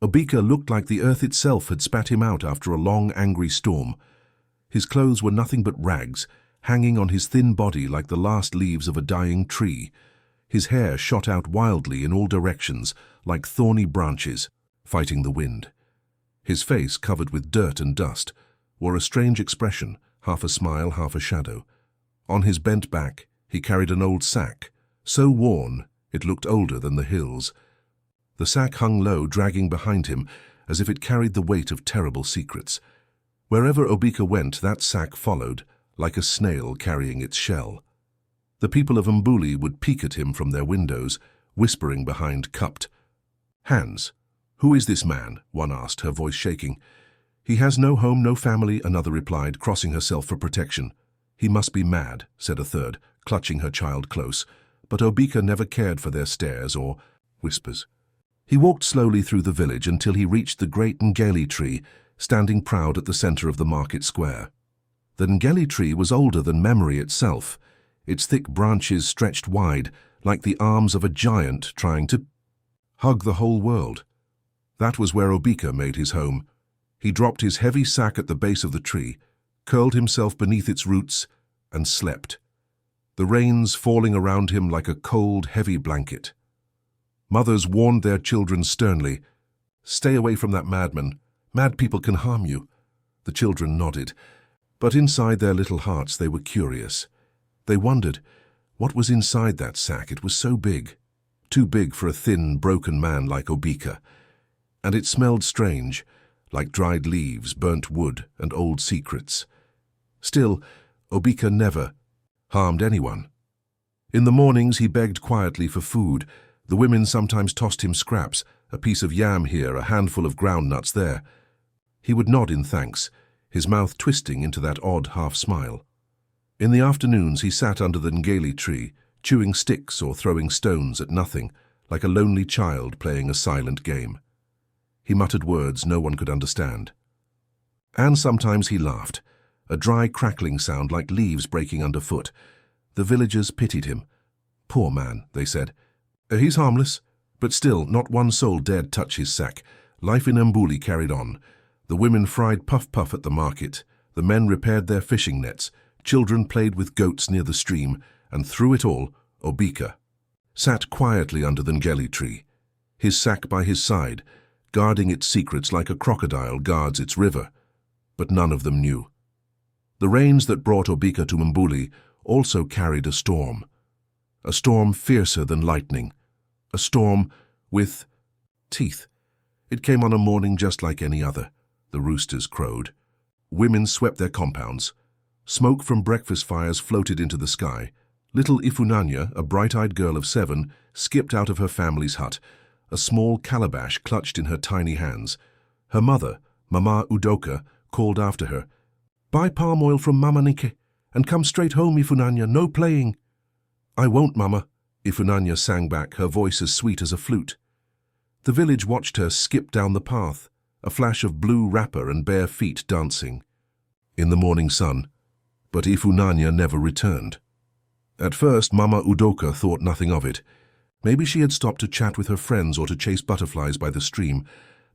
Obika looked like the earth itself had spat him out after a long, angry storm. His clothes were nothing but rags, hanging on his thin body like the last leaves of a dying tree. His hair shot out wildly in all directions, like thorny branches, fighting the wind. His face, covered with dirt and dust, wore a strange expression, half a smile, half a shadow. On his bent back, he carried an old sack, so worn it looked older than the hills. The sack hung low, dragging behind him, as if it carried the weight of terrible secrets. Wherever Obika went, that sack followed, like a snail carrying its shell. The people of Mbuli would peek at him from their windows, whispering behind cupped hands. "Who is this man?" one asked, her voice shaking. "He has no home, no family," another replied, crossing herself for protection. "He must be mad," said a third, clutching her child close. But Obika never cared for their stares or whispers. He walked slowly through the village until he reached the great Ngeli tree, standing proud at the center of the market square. The Ngeli tree was older than memory itself. Its thick branches stretched wide, like the arms of a giant trying to hug the whole world. That was where Obika made his home. He dropped his heavy sack at the base of the tree, curled himself beneath its roots, and slept, the rains falling around him like a cold, heavy blanket. Mothers warned their children sternly, "Stay away from that madman. Mad people can harm you." The children nodded, but inside their little hearts they were curious. They wondered, what was inside that sack? It was so big, too big for a thin, broken man like Obika. And it smelled strange, like dried leaves, burnt wood, and old secrets. Still, Obika never harmed anyone. In the mornings he begged quietly for food. The women sometimes tossed him scraps, a piece of yam here, a handful of ground nuts there. He would nod in thanks, his mouth twisting into that odd half-smile. In the afternoons he sat under the Ngeli tree, chewing sticks or throwing stones at nothing, like a lonely child playing a silent game. He muttered words no one could understand. And sometimes he laughed, a dry crackling sound like leaves breaking underfoot. The villagers pitied him. "Poor man," they said. "He's harmless." But still, not one soul dared touch his sack. Life in Mbuli carried on. The women fried puff-puff at the market. The men repaired their fishing nets. Children played with goats near the stream. And through it all, Obika sat quietly under the Ngeli tree, his sack by his side, guarding its secrets like a crocodile guards its river. But none of them knew. The rains that brought Obika to Mbuli also carried a storm fiercer than lightning, a storm with teeth. It came on a morning just like any other. The roosters crowed. Women swept their compounds. Smoke from breakfast fires floated into the sky. Little Ifunanya, a bright-eyed girl of 7, skipped out of her family's hut, a small calabash clutched in her tiny hands. Her mother, Mama Udoka, called after her, "Buy palm oil from Mama Nike, and come straight home, Ifunanya, no playing." "I won't, Mama," Ifunanya sang back, her voice as sweet as a flute. The village watched her skip down the path, a flash of blue wrapper and bare feet dancing in the morning sun. But Ifunanya never returned. At first, Mama Udoka thought nothing of it. Maybe she had stopped to chat with her friends or to chase butterflies by the stream.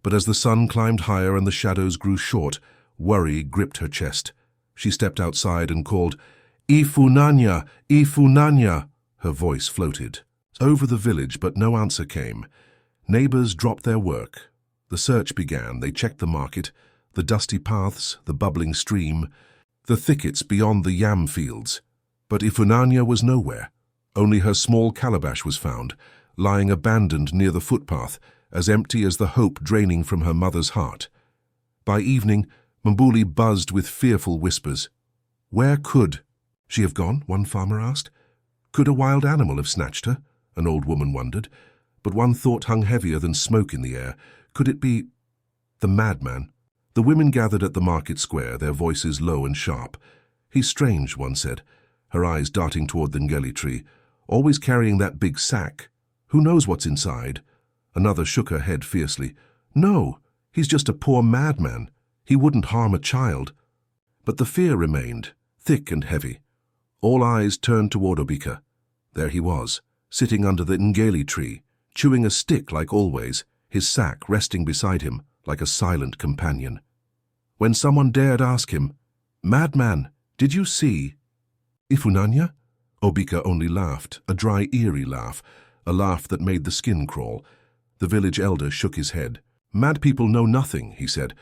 But as the sun climbed higher and the shadows grew short, worry gripped her chest. She stepped outside and called, "Ifunanya! Ifunanya!" Her voice floated over the village, but no answer came. Neighbors dropped their work. The search began. They checked the market, the dusty paths, the bubbling stream, the thickets beyond the yam fields. But Ifunanya was nowhere. Only her small calabash was found, lying abandoned near the footpath, as empty as the hope draining from her mother's heart. By evening, Mbuli buzzed with fearful whispers. Where could she have gone? One farmer asked. Could a wild animal have snatched her? An old woman wondered. But one thought hung heavier than smoke in the air. Could it be the madman? The women gathered at the market square, their voices low and sharp. He's strange, one said, her eyes darting toward the Ngeli tree. Always carrying that big sack. Who knows what's inside? Another shook her head fiercely. No, he's just a poor madman. He wouldn't harm a child. But the fear remained, thick and heavy. All eyes turned toward Obika. There he was, sitting under the Ngeli tree, chewing a stick like always, his sack resting beside him like a silent companion. When someone dared ask him, "Madman, did you see?" "Ifunanya?" Obika only laughed, a dry, eerie laugh, a laugh that made the skin crawl. The village elder shook his head. "Mad people know nothing," he said,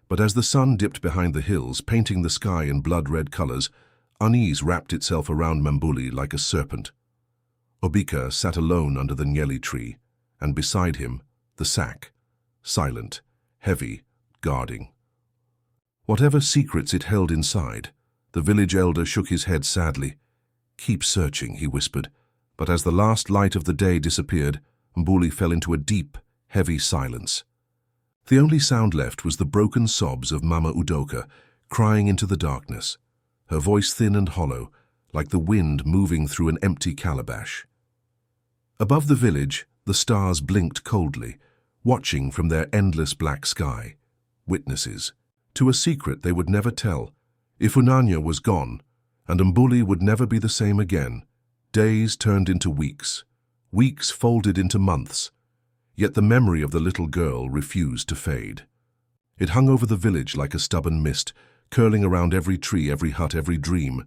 but as the sun dipped behind the hills, painting the sky in blood-red colors, unease wrapped itself around Mbuli like a serpent. Obika sat alone under the Ngeli tree, and beside him, the sack, silent, heavy, guarding. Whatever secrets it held inside, the village elder shook his head sadly. "Keep searching," he whispered, but as the last light of the day disappeared, Mbuli fell into a deep, heavy silence. The only sound left was the broken sobs of Mama Udoka, crying into the darkness, her voice thin and hollow, like the wind moving through an empty calabash. Above the village, the stars blinked coldly, watching from their endless black sky. Witnesses to a secret they would never tell. Ifunanya was gone, and Mbuli would never be the same again. Days turned into weeks. Weeks folded into months. Yet the memory of the little girl refused to fade. It hung over the village like a stubborn mist, curling around every tree, every hut, every dream.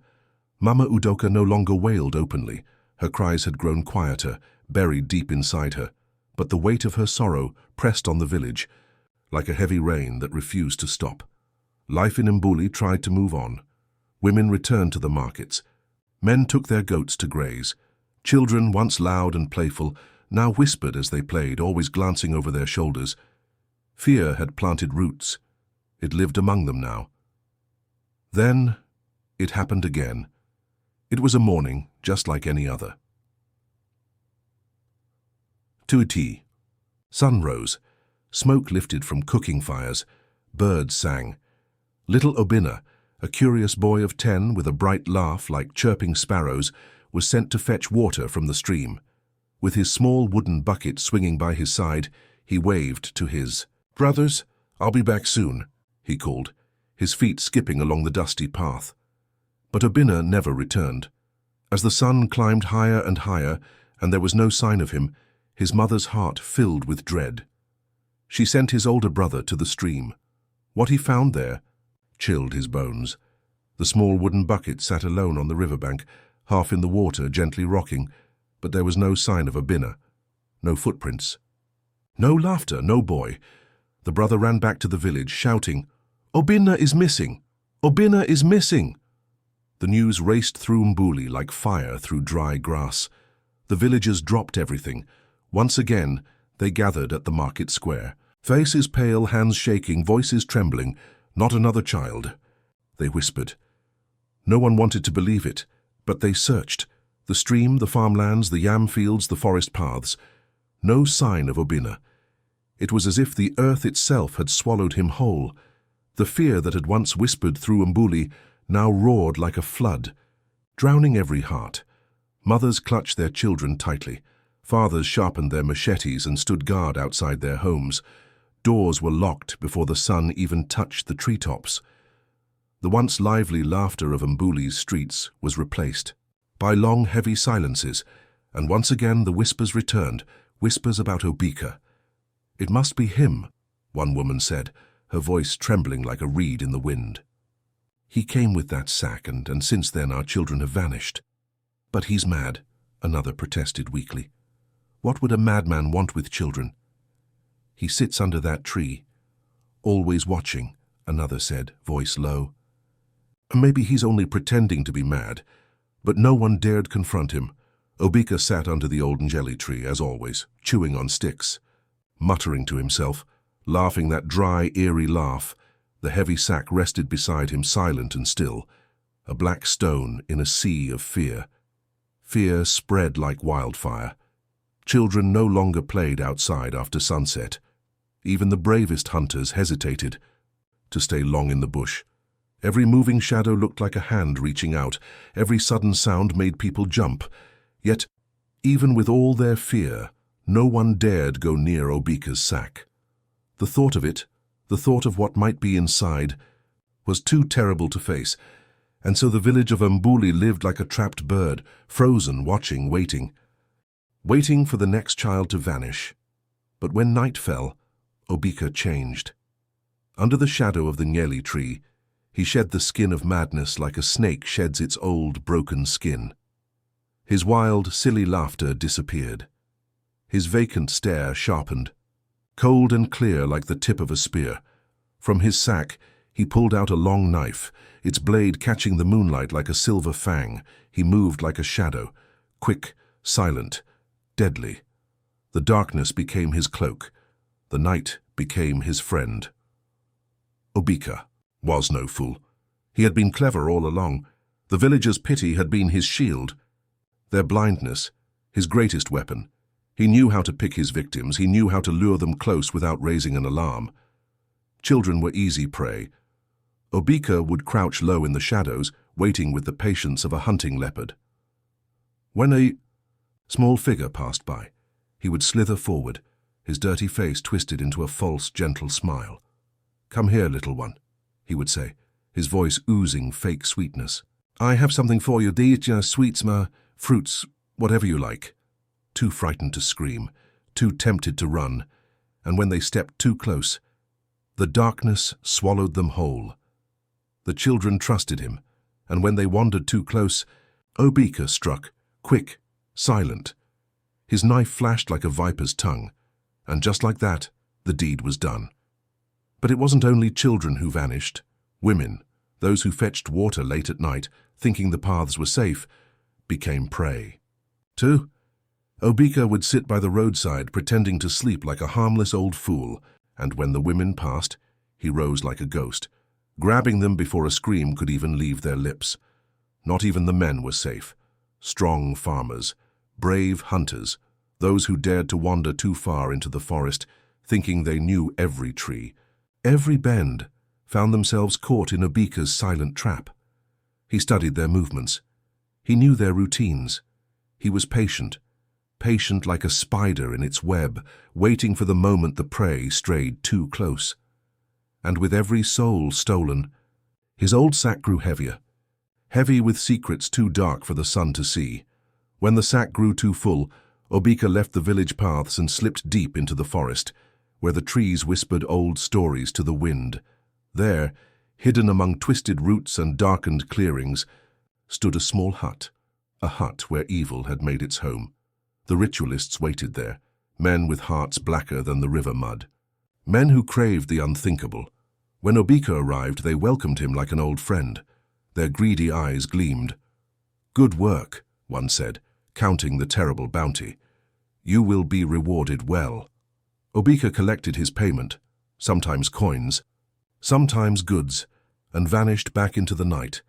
Mama Udoka no longer wailed openly. Her cries had grown quieter, buried deep inside her. But the weight of her sorrow pressed on the village, like a heavy rain that refused to stop. Life in Mbuli tried to move on. Women returned to the markets. Men took their goats to graze. Children, once loud and playful, now whispered as they played, always glancing over their shoulders. Fear had planted roots. It lived among them now. Then it happened again. It was a morning, just like any other. Tuti. Sun rose. Smoke lifted from cooking fires. Birds sang. Little Obina, a curious boy of 10 with a bright laugh like chirping sparrows, was sent to fetch water from the stream. With his small wooden bucket swinging by his side, he waved to his brothers. "I'll be back soon," he called, his feet skipping along the dusty path. But Obina never returned. As the sun climbed higher and higher, and there was no sign of him, his mother's heart filled with dread. She sent his older brother to the stream. What he found there chilled his bones. The small wooden bucket sat alone on the riverbank, half in the water, gently rocking, but there was no sign of Obina, no footprints. No laughter, no boy. The brother ran back to the village, shouting, "Obina is missing! Obina is missing!" The news raced through Mbuli like fire through dry grass. The villagers dropped everything. Once again, they gathered at the market square. Faces pale, hands shaking, voices trembling. "Not another child," they whispered. No one wanted to believe it, but they searched. The stream, the farmlands, the yam fields, the forest paths. No sign of Obina. It was as if the earth itself had swallowed him whole. The fear that had once whispered through Mbuli now roared like a flood, drowning every heart. Mothers clutched their children tightly. Fathers sharpened their machetes and stood guard outside their homes. Doors were locked before the sun even touched the treetops. The once lively laughter of Mbuli's streets was replaced by long, heavy silences, and once again the whispers returned, whispers about Obika. "It must be him," one woman said, her voice trembling like a reed in the wind. "He came with that sack, and since then our children have vanished." "But he's mad," another protested weakly. "What would a madman want with children?" "He sits under that tree, always watching," another said, voice low. "Maybe he's only pretending to be mad," but no one dared confront him. Obika sat under the old Ngeli tree, as always, chewing on sticks, muttering to himself, laughing that dry, eerie laugh. The heavy sack rested beside him, silent and still, a black stone in a sea of fear. Fear spread like wildfire. Children no longer played outside after sunset. Even the bravest hunters hesitated to stay long in the bush. Every moving shadow looked like a hand reaching out. Every sudden sound made people jump. Yet, even with all their fear, no one dared go near Obika's sack. The thought of it, the thought of what might be inside, was too terrible to face, and so the village of Mbuli lived like a trapped bird, frozen, watching, waiting for the next child to vanish. But when night fell, Obika changed. Under the shadow of the Ngeli tree, he shed the skin of madness like a snake sheds its old, broken skin. His wild, silly laughter disappeared. His vacant stare sharpened, cold and clear like the tip of a spear. From his sack, he pulled out a long knife, its blade catching the moonlight like a silver fang. He moved like a shadow, quick, silent, deadly. The darkness became his cloak. The night became his friend. Obika was no fool. He had been clever all along. The villagers' pity had been his shield, their blindness, his greatest weapon. He knew how to pick his victims. He knew how to lure them close without raising an alarm. Children were easy prey. Obika would crouch low in the shadows, waiting with the patience of a hunting leopard. When a small figure passed by, he would slither forward, his dirty face twisted into a false, gentle smile. "Come here, little one," he would say, his voice oozing fake sweetness. "I have something for you. These sweets, fruits, whatever you like." Too frightened to scream, too tempted to run, and when they stepped too close, the darkness swallowed them whole. The children trusted him, and when they wandered too close, Obika struck, quick, silent. His knife flashed like a viper's tongue, and just like that, the deed was done. But it wasn't only children who vanished. Women, those who fetched water late at night, thinking the paths were safe, became prey. Too, Obika would sit by the roadside pretending to sleep like a harmless old fool, and when the women passed, he rose like a ghost, grabbing them before a scream could even leave their lips. Not even the men were safe. Strong farmers, brave hunters, those who dared to wander too far into the forest, thinking they knew every tree, every bend, found themselves caught in Obika's silent trap. He studied their movements. He knew their routines. He was patient like a spider in its web, waiting for the moment the prey strayed too close. And with every soul stolen, his old sack grew heavier, heavy with secrets too dark for the sun to see. When the sack grew too full, Obika left the village paths and slipped deep into the forest, where the trees whispered old stories to the wind. There, hidden among twisted roots and darkened clearings, stood a small hut, a hut where evil had made its home. The ritualists waited there, men with hearts blacker than the river mud. Men who craved the unthinkable. When Obika arrived, they welcomed him like an old friend. Their greedy eyes gleamed. "Good work," one said, counting the terrible bounty. "You will be rewarded well." Obika collected his payment, sometimes coins, sometimes goods, and vanished back into the night.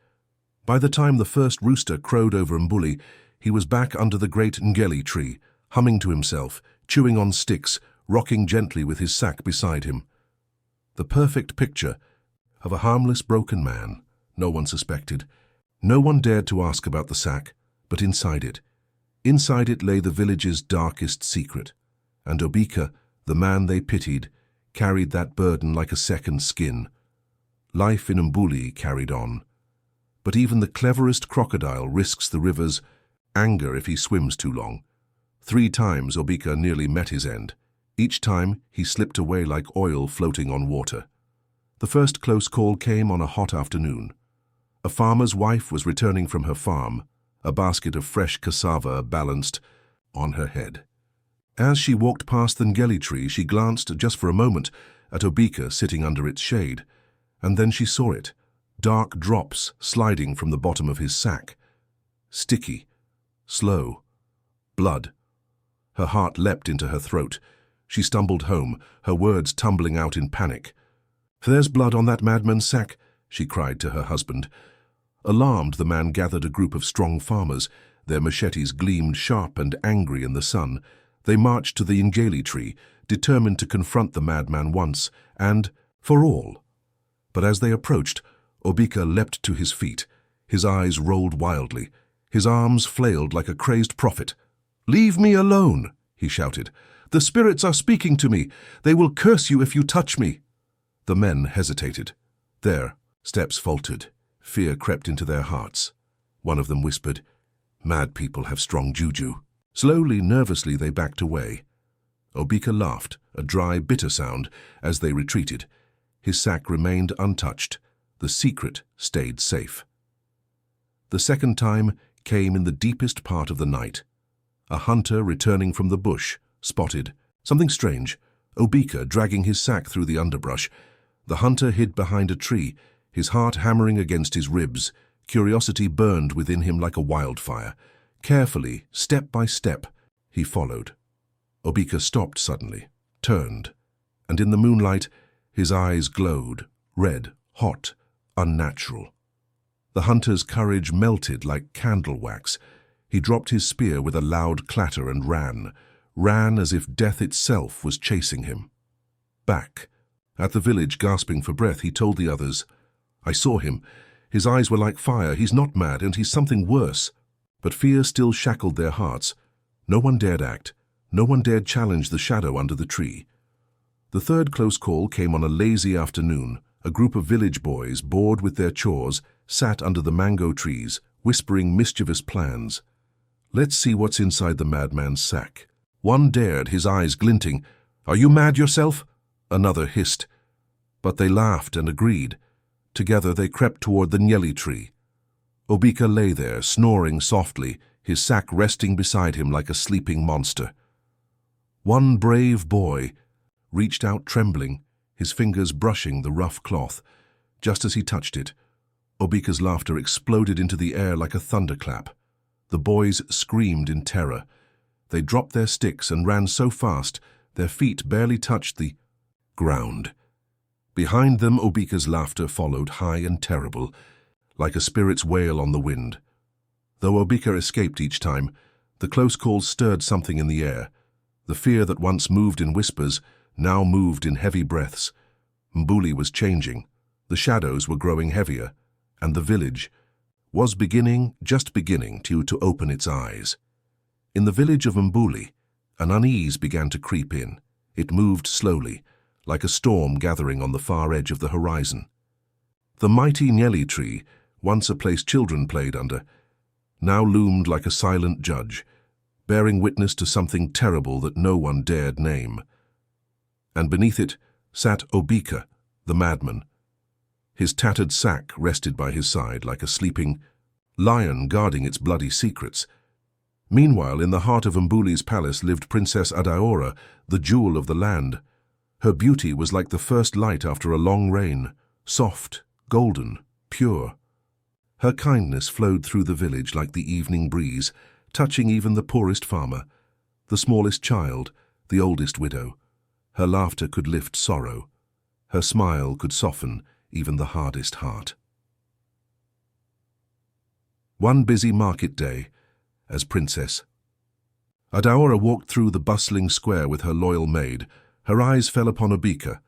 By the time the first rooster crowed over Mbuli, he was back under the great Ngeli tree, humming to himself, chewing on sticks, rocking gently with his sack beside him. The perfect picture of a harmless broken man. No one suspected. No one dared to ask about the sack, but inside it lay the village's darkest secret. And Obika, the man they pitied, carried that burden like a second skin. Life in Mbuli carried on. But even the cleverest crocodile risks the river's anger if he swims too long. 3 times Obika nearly met his end. Each time he slipped away like oil floating on water. The first close call came on a hot afternoon. A farmer's wife was returning from her farm, a basket of fresh cassava balanced on her head. As she walked past the Ngeli tree, she glanced just for a moment at Obika sitting under its shade, and then she saw it, dark drops sliding from the bottom of his sack. Sticky, slow, blood. Her heart leapt into her throat. She stumbled home, her words tumbling out in panic. "There's blood on that madman's sack," she cried to her husband. Alarmed, the man gathered a group of strong farmers. Their machetes gleamed sharp and angry in the sun. They marched to the Ngeli tree, determined to confront the madman once and for all. But as they approached, Obika leapt to his feet. His eyes rolled wildly. His arms flailed like a crazed prophet. "Leave me alone," he shouted. "The spirits are speaking to me. They will curse you if you touch me." The men hesitated. Their steps faltered. Fear crept into their hearts. One of them whispered, "Mad people have strong juju." Slowly, nervously, they backed away. Obika laughed, a dry, bitter sound, as they retreated. His sack remained untouched. The secret stayed safe. The second time came in the deepest part of the night. A hunter returning from the bush spotted something strange. Obika dragging his sack through the underbrush. The hunter hid behind a tree, his heart hammering against his ribs. Curiosity burned within him like a wildfire. Carefully, step by step, he followed. Obika stopped suddenly, turned, and in the moonlight, his eyes glowed, red, hot, unnatural. The hunter's courage melted like candle wax. He dropped his spear with a loud clatter and ran as if death itself was chasing him. Back, at the village, gasping for breath, he told the others, "I saw him. His eyes were like fire. He's not mad, and he's something worse." But fear still shackled their hearts. No one dared act. No one dared challenge the shadow under the tree. The third close call came on a lazy afternoon. A group of village boys, bored with their chores, sat under the mango trees, whispering mischievous plans. "Let's see what's inside the madman's sack." One dared, his eyes glinting. "Are you mad yourself?" Another hissed. But they laughed and agreed. Together they crept toward the Ngeli tree. Obika lay there, snoring softly, his sack resting beside him like a sleeping monster. One brave boy reached out trembling, his fingers brushing the rough cloth. Just as he touched it, Obika's laughter exploded into the air like a thunderclap. The boys screamed in terror. They dropped their sticks and ran so fast their feet barely touched the ground. Behind them, Obika's laughter followed, high and terrible, like a spirit's wail on the wind. Though Obika escaped each time, the close calls stirred something in the air. The fear that once moved in whispers now moved in heavy breaths. Mbuli was changing. The shadows were growing heavier, and the village was just beginning to open its eyes. In the village of Mbuli, an unease began to creep in. It moved slowly, like a storm gathering on the far edge of the horizon. The mighty Ngeli tree, once a place children played under, now loomed like a silent judge, bearing witness to something terrible that no one dared name. And beneath it sat Obika, the madman. His tattered sack rested by his side like a sleeping lion guarding its bloody secrets. Meanwhile, in the heart of Mbuli's palace lived Princess Adaora, the jewel of the land. Her beauty was like the first light after a long rain, soft, golden, pure. Her kindness flowed through the village like the evening breeze, touching even the poorest farmer, the smallest child, the oldest widow. Her laughter could lift sorrow. Her smile could soften even the hardest heart. One busy market day, as Princess Adaora walked through the bustling square with her loyal maid, her eyes fell upon Obika.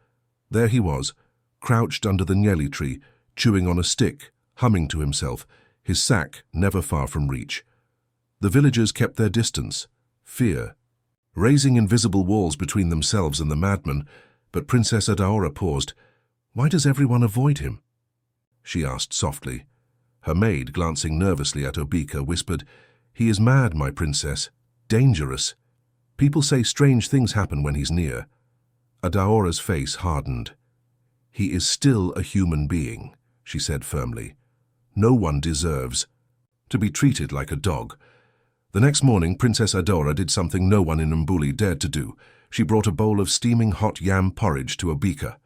There he was, crouched under the Ngeli tree, chewing on a stick, humming to himself, his sack never far from reach. The villagers kept their distance, fear, raising invisible walls between themselves and the madman, but Princess Adaora paused. "Why does everyone avoid him?" she asked softly. Her maid, glancing nervously at Obika, whispered, "He is mad, my princess, dangerous. People say strange things happen when he's near." Adaora's face hardened. "He is still a human being," she said firmly. "No one deserves to be treated like a dog." The next morning, Princess Adaora did something no one in Mbuli dared to do. She brought a bowl of steaming hot yam porridge to Obika.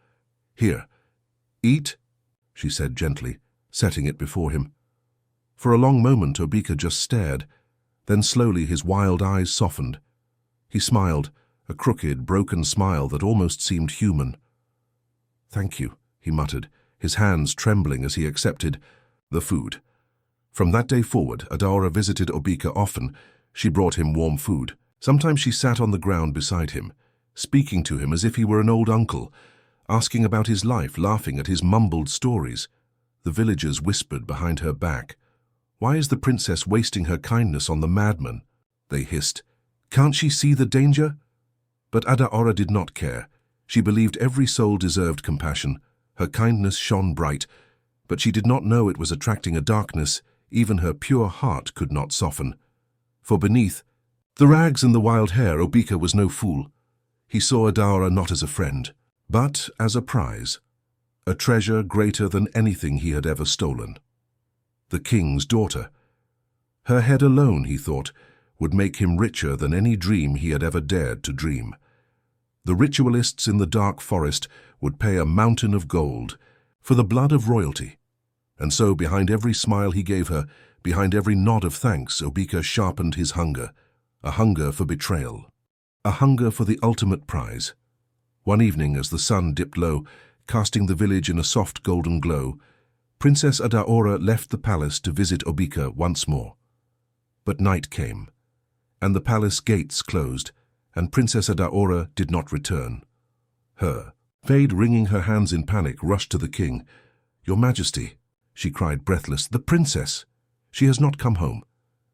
"Here, eat," she said gently, setting it before him. For a long moment, Obika just stared. Then slowly his wild eyes softened. He smiled, a crooked, broken smile that almost seemed human. "Thank you," he muttered, his hands trembling as he accepted the food. From that day forward, Adaora visited Obika often. She brought him warm food. Sometimes she sat on the ground beside him, speaking to him as if he were an old uncle, asking about his life, laughing at his mumbled stories. The villagers whispered behind her back. "Why is the princess wasting her kindness on the madman?" they hissed. "Can't she see the danger?" But Adaora did not care. She believed every soul deserved compassion. Her kindness shone bright, but she did not know it was attracting a darkness even her pure heart could not soften. For beneath the rags and the wild hair, Obika was no fool. He saw Adaora not as a friend, but as a prize, a treasure greater than anything he had ever stolen. The king's daughter. Her head alone, he thought, would make him richer than any dream he had ever dared to dream. The ritualists in the dark forest would pay a mountain of gold for the blood of royalty. And so, behind every smile he gave her, behind every nod of thanks, Obika sharpened his hunger, a hunger for betrayal, a hunger for the ultimate prize. One evening, as the sun dipped low, casting the village in a soft golden glow, Princess Adaora left the palace to visit Obika once more. But night came, and the palace gates closed, and Princess Adaora did not return. Her maid, wringing her hands in panic, rushed to the king. "Your Majesty," she cried, breathless, "the princess! She has not come home."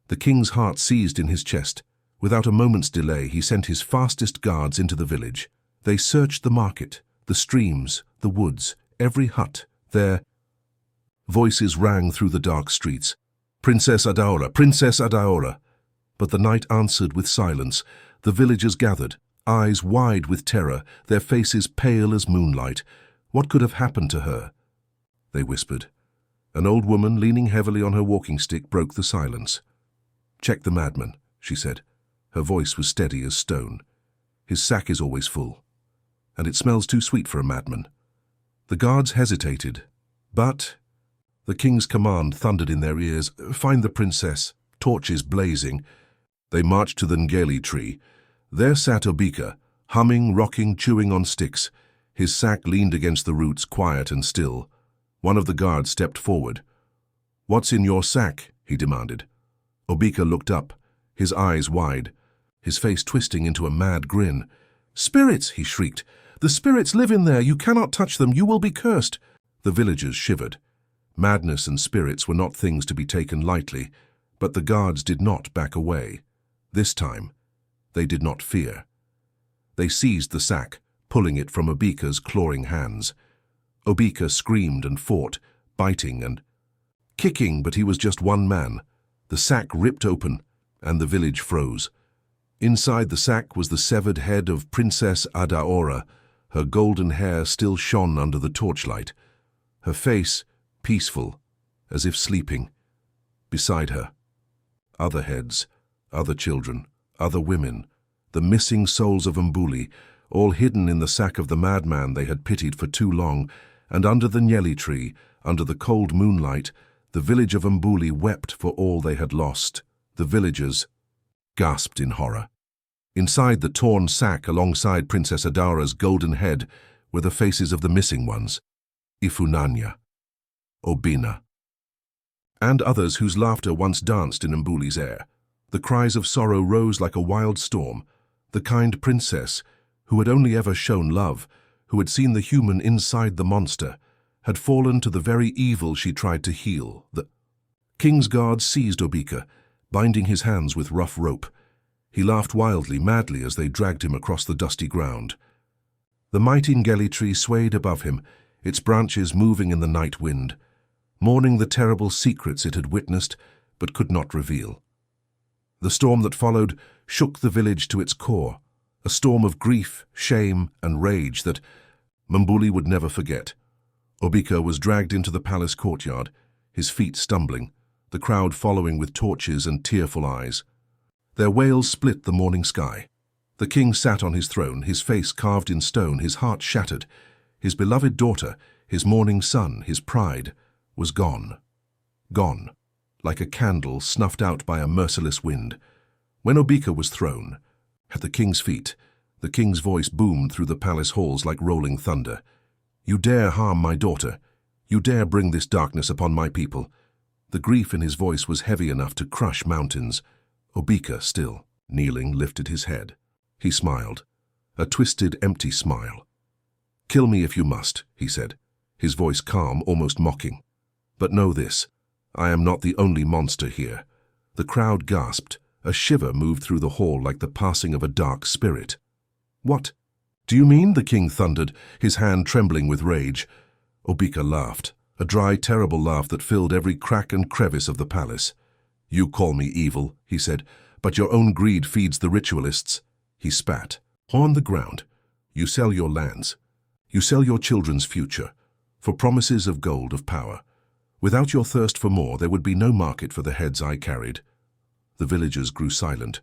The king's heart seized in his chest. Without a moment's delay, he sent his fastest guards into the village. They searched the market, the streams, the woods, every hut. Their voices rang through the dark streets. "Princess Adaora! Princess Adaora!" But the night answered with silence. The villagers gathered, eyes wide with terror, their faces pale as moonlight. What could have happened to her? They whispered. An old woman, leaning heavily on her walking stick, broke the silence. "Check the madman," she said. Her voice was steady as stone. "His sack is always full, and it smells too sweet for a madman." The guards hesitated, but the king's command thundered in their ears. "Find the princess," torches blazing. They marched to the Ngeli tree. There sat Obika, humming, rocking, chewing on sticks. His sack leaned against the roots, quiet and still. One of the guards stepped forward. "What's in your sack?" he demanded. Obika looked up, his eyes wide, his face twisting into a mad grin. "Spirits!" he shrieked. "The spirits live in there! You cannot touch them! You will be cursed!" The villagers shivered. Madness and spirits were not things to be taken lightly, but the guards did not back away. This time, they did not fear. They seized the sack, pulling it from Obika's clawing hands. Obika screamed and fought, biting and kicking, but he was just one man. The sack ripped open, and the village froze. Inside the sack was the severed head of Princess Adaora. Her golden hair still shone under the torchlight. Her face, peaceful, as if sleeping. Beside her, other heads, other children, other women, the missing souls of Mbuli, all hidden in the sack of the madman they had pitied for too long. And under the Ngeli tree, under the cold moonlight, the village of Mbuli wept for all they had lost. The villagers gasped in horror. Inside the torn sack, alongside Princess Adaora's golden head, were the faces of the missing ones. Ifunanya, Obina, and others whose laughter once danced in Mbuli's air. The cries of sorrow rose like a wild storm. The kind princess, who had only ever shown love, who had seen the human inside the monster, had fallen to the very evil she tried to heal. The king's guards seized Obika, binding his hands with rough rope. He laughed wildly, madly, as they dragged him across the dusty ground. The mighty Ngeli tree swayed above him, its branches moving in the night wind, mourning the terrible secrets it had witnessed but could not reveal. The storm that followed shook the village to its core, a storm of grief, shame, and rage that Mbuli would never forget. Obika was dragged into the palace courtyard, his feet stumbling, the crowd following with torches and tearful eyes. Their wails split the morning sky. The king sat on his throne, his face carved in stone, his heart shattered. His beloved daughter, his morning sun, his pride, was gone. Gone, like a candle snuffed out by a merciless wind. When Obika was thrown, at the king's feet, the king's voice boomed through the palace halls like rolling thunder. "You dare harm my daughter. You dare bring this darkness upon my people." The grief in his voice was heavy enough to crush mountains. Obika, still kneeling, lifted his head. He smiled, a twisted, empty smile. "Kill me if you must," he said, his voice calm, almost mocking. "But know this, I am not the only monster here." The crowd gasped. A shiver moved through the hall like the passing of a dark spirit. "What do you mean?" the king thundered, his hand trembling with rage. Obika laughed, a dry, terrible laugh that filled every crack and crevice of the palace. "You call me evil," he said, "but your own greed feeds the ritualists." He spat, On the ground, you sell your lands. You sell your children's future for promises of gold, of power. Without your thirst for more, there would be no market for the heads I carried. The villagers grew silent.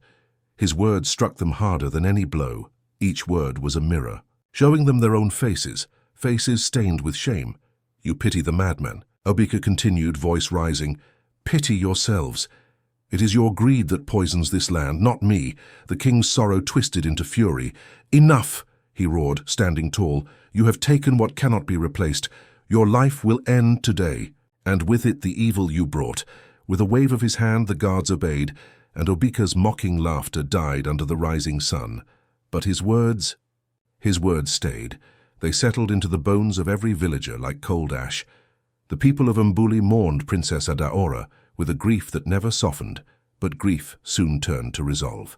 His words struck them harder than any blow. Each word was a mirror, showing them their own faces, faces stained with shame. You pity the madman, Obika continued, voice rising. Pity yourselves. It is your greed that poisons this land, not me. The king's sorrow twisted into fury. Enough, he roared, standing tall. You have taken what cannot be replaced. Your life will end today, and with it the evil you brought. With a wave of his hand the guards obeyed, and Obika's mocking laughter died under the rising sun. But his words stayed. They settled into the bones of every villager like cold ash. The people of Mbuli mourned Princess Adaora with a grief that never softened, but grief soon turned to resolve.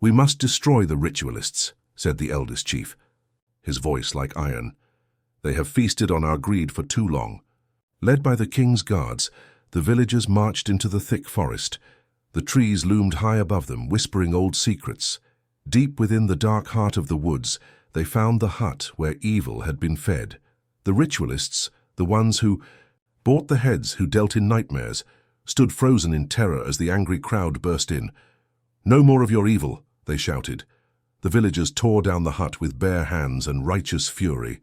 We must destroy the ritualists, said the eldest chief, his voice like iron. They have feasted on our greed for too long. Led by the king's guards, the villagers marched into the thick forest. The trees loomed high above them, whispering old secrets. Deep within the dark heart of the woods, they found the hut where evil had been fed. The ritualists, the ones who bought the heads, who dealt in nightmares, stood frozen in terror as the angry crowd burst in. No more of your evil, they shouted. The villagers tore down the hut with bare hands and righteous fury.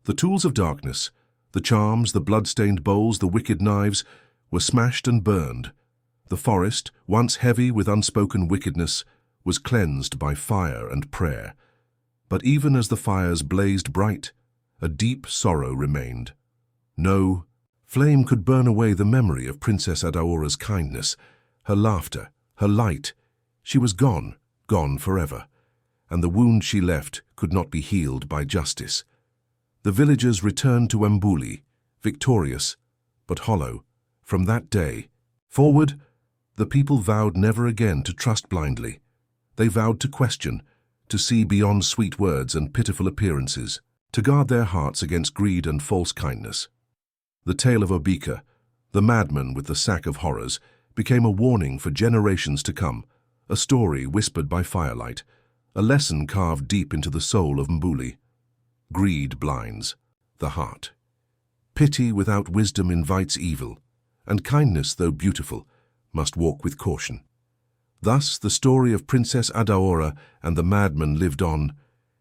The tools of darkness, the charms, the blood-stained bowls, the wicked knives, were smashed and burned. The forest, once heavy with unspoken wickedness, was cleansed by fire and prayer. But even as the fires blazed bright, a deep sorrow remained. No flame could burn away the memory of Princess Adaora's kindness, her laughter, her light. She was gone, gone forever, and the wound she left could not be healed by justice. The villagers returned to Mbuli, victorious, but hollow. From that day forward, the people vowed never again to trust blindly. They vowed to question, to see beyond sweet words and pitiful appearances, to guard their hearts against greed and false kindness. The tale of Obika, the madman with the sack of horrors, became a warning for generations to come, a story whispered by firelight, a lesson carved deep into the soul of Mbuli. Greed blinds the heart. Pity without wisdom invites evil, and kindness, though beautiful, must walk with caution. Thus the story of Princess Adaora and the madman lived on,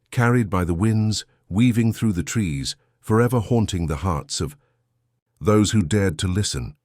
carried by the winds, weaving through the trees, forever haunting the hearts of those who dared to listen.